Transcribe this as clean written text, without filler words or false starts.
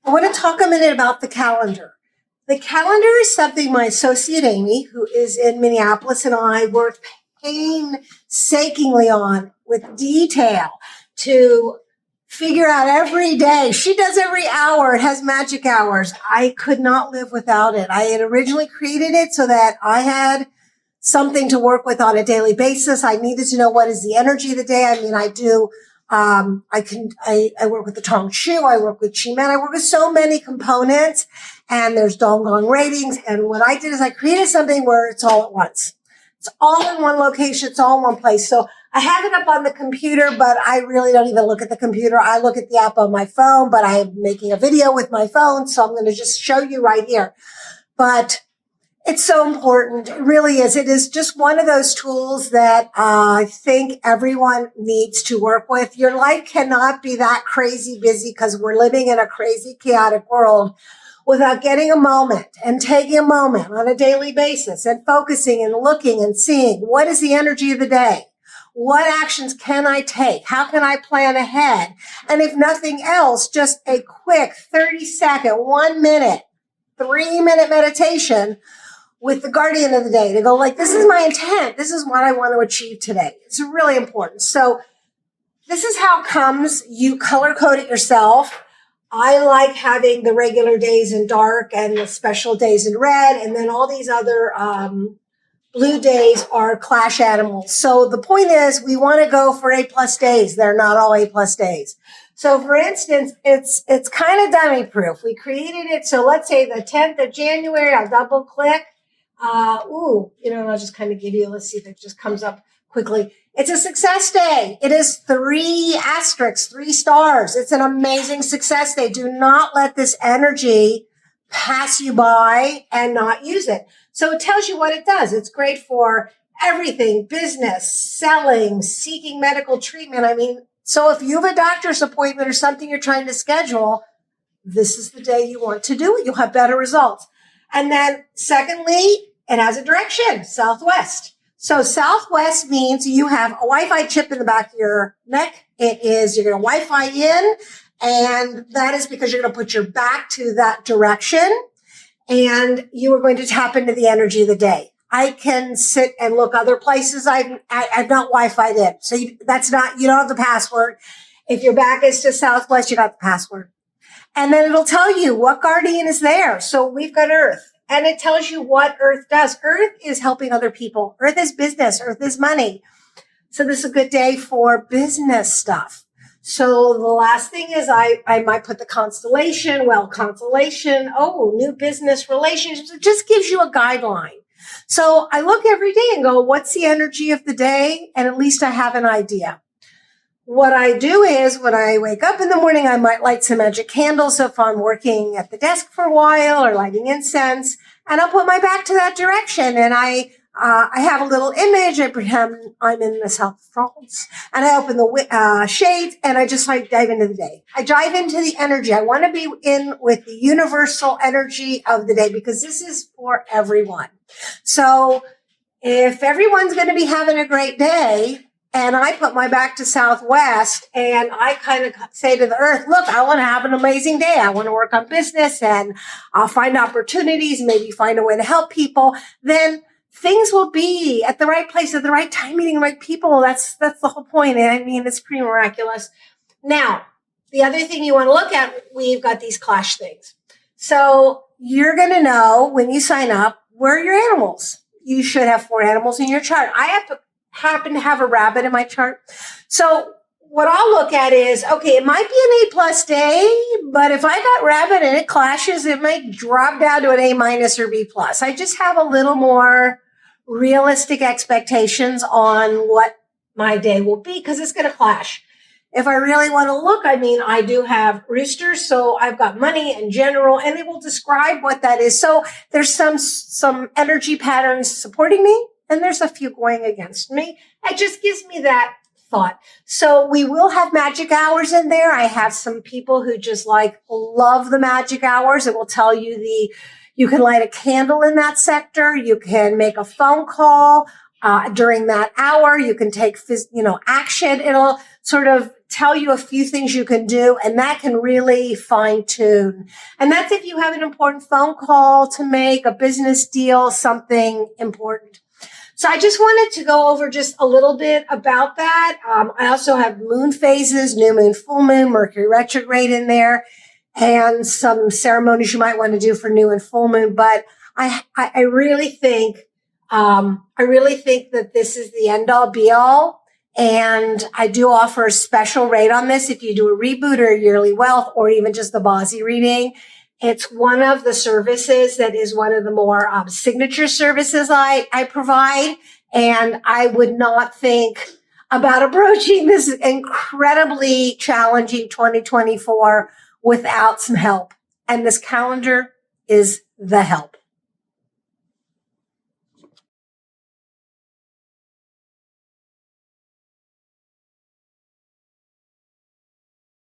I want to talk a minute about the calendar. The calendar is something my associate Amy, who is in Minneapolis, and I work painstakingly on with detail to figure out every day. She does every hour. It has magic hours. I could not live without it. I had originally created it so that I had something to work with on a daily basis. I needed to know what is the energy of the day. I mean, I do. I work with the Feng Shui. I work with Chi Men. I work with so many components, and there's Donggong ratings. And what I did is I created something where it's all at once. It's all in one location. It's all in one place. So I have it up on the computer, but I really don't even look at the computer. I look at the app on my phone, but I'm making a video with my phone. So I'm going to just show you right here. But it's so important. It really is. It is just one of those tools that I think everyone needs to work with. Your life cannot be that crazy busy because we're living in a crazy, chaotic world without getting a moment and taking a moment on a daily basis and focusing and looking and seeing what is the energy of the day. What actions can I take? How can I plan ahead? And if nothing else, just a quick 30-second, 1 minute, 3-minute meditation with the guardian of the day to go like, this is my intent. This is what I want to achieve today. It's really important. So this is how it comes. You color code it yourself. I like having the regular days in dark and the special days in red. And then all these other blue days are clash animals. So the point is we want to go for A+ days. They're not all A+ days. So for instance, it's kind of dummy proof. We created it. So let's say the 10th of January, I'll double click. I'll just kind of give you, let's see if it just comes up quickly. It's a success day. It is 3 asterisks, 3 stars. It's an amazing success day. Do not let this energy pass you by and not use it. So it tells you what it does. It's great for everything, business, selling, seeking medical treatment. I mean, so if you have a doctor's appointment or something you're trying to schedule, this is the day you want to do it. You'll have better results. And then secondly, it has a direction, southwest. So southwest means you have a Wi-Fi chip in the back of your neck. It is, you're going to Wi-Fi in, and that is because you're going to put your back to that direction, and you are going to tap into the energy of the day. I can sit and look other places. I've not Wi-Fi'd in. So that's not, you don't have the password. If your back is to southwest, you got the password. And then it'll tell you what guardian is there. So we've got Earth. And it tells you what Earth does. Earth is helping other people. Earth is business. Earth is money. So this is a good day for business stuff. So the last thing is I might put the constellation. Well, constellation, new business relationships. It just gives you a guideline. So I look every day and go, what's the energy of the day? And at least I have an idea. What I do is when I wake up in the morning, I might light some magic candles if I'm working at the desk for a while or lighting incense, and I'll put my back to that direction. And I have a little image. I pretend I'm in the south of France, and I open the shades, and I just dive into the day. I dive into the energy. I want to be in with the universal energy of the day because this is for everyone. So if everyone's going to be having a great day, and I put my back to southwest and I kind of say to the earth, look, I want to have an amazing day. I want to work on business and I'll find opportunities, maybe find a way to help people. Then things will be at the right place at the right time, meeting the right people. That's the whole point. And I mean, it's pretty miraculous. Now, the other thing you want to look at, we've got these clash things. So you're going to know when you sign up, where are your animals? You should have 4 animals in your chart. I happen to have a rabbit in my chart. So what I'll look at is, okay, it might be an A+ day, but if I got rabbit and it clashes, it might drop down to an A- or B+. I just have a little more realistic expectations on what my day will be because it's going to clash. If I really want to look, I mean, I do have roosters, so I've got money in general, and it will describe what that is. So there's some energy patterns supporting me, and there's a few going against me. It just gives me that thought. So we will have magic hours in there. I have some people who just love the magic hours. It will tell you you can light a candle in that sector. You can make a phone call during that hour. You can take, action. It'll sort of tell you a few things you can do, and that can really fine tune. And that's if you have an important phone call to make, a business deal, something important. So I just wanted to go over just a little bit about that. I also have moon phases, new moon, full moon, Mercury retrograde in there, and some ceremonies you might want to do for new and full moon. But I really think that this is the end all be all. And I do offer a special rate on this if you do a reboot or a yearly wealth or even just the Bozzy reading. It's one of the services that is one of the more signature services I provide. And I would not think about approaching this incredibly challenging 2024 without some help. And this calendar is the help.